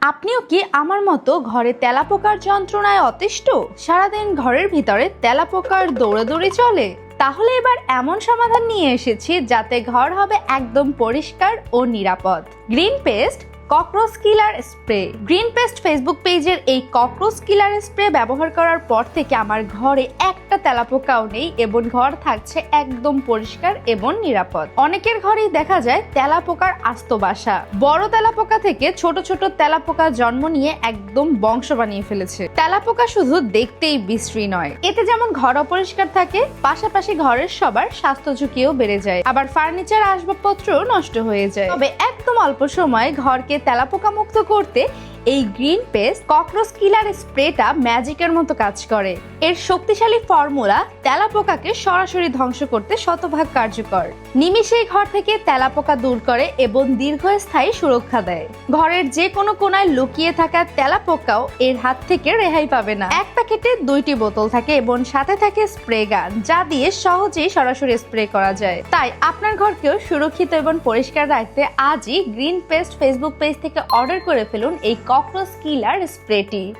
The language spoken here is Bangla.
আপনিও কি আমার মতো ঘরে তেলাপোকার যন্ত্রণায় অতিষ্ঠ? সারাদিন ঘরের ভিতরে তেলাপোকার দৌড়াদৌড়ি চলে? তাহলে এবার এমন সমাধান নিয়ে এসেছি যাতে ঘর হবে একদম পরিষ্কার ও নিরাপদ। গ্রিন পেস্ট ককরোচ কিলার স্প্রে। গ্রিন পেস্ট ফেসবুক পেজের এই ককরোচ কিলার স্প্রে ব্যবহার করার পর থেকে আমার ঘরে একটা তেলাপোকাও নেই এবং ঘর থাকছে একদম পরিষ্কার এবং নিরাপদ। অনেকের ঘরেই দেখা যায় তেলাপোকার আস্ত বাসা। বড় তেলাপোকা থেকে ছোট ছোট তেলাপোকা জন্ম নিয়ে একদম বংশ বানিয়ে ফেলেছে। তেলাপোকা শুধু দেখতেই বিশ্রী নয়, এতে যেমন ঘর অপরিষ্কার থাকে, পাশাপাশি ঘরের সবার স্বাস্থ্য ঝুঁকিও বেড়ে যায়, আবার ফার্নিচার আসবাবপত্রও নষ্ট হয়ে যায়। তবে একদম অল্প সময়ে ঘরকে তেলাপোকা মুক্ত করতে এই গ্রিন পেস্ট ককরোচ কিলার স্প্রেটা ম্যাজিকের মতো কাজ করে। এর শক্তিশালী ফর্মুলা তেলাপোকাকে সরাসরি ধ্বংস করতে শতভাগ কার্যকর। নিমিষেই ঘর থেকে তেলাপোকা দূর করে এবং দীর্ঘস্থায়ী সুরক্ষা দেয়। ঘরের যে কোনো কোনায় লুকিয়ে থাকা তেলাপোকাও এর হাত থেকে রেহাই পাবে না। এক প্যাকেটে 2টি বোতল থাকে এবং সাথে থাকে স্প্রে গান, যা দিয়ে সহজেই সরাসরি স্প্রে করা যায়। তাই আপনার ঘরকেও সুরক্ষিত এবং পরিষ্কার রাখতে আজই গ্রিন পেস্ট ফেসবুক পেজ থেকে অর্ডার করে ফেলুন এই ককরোচ কিলার স্প্রেটি।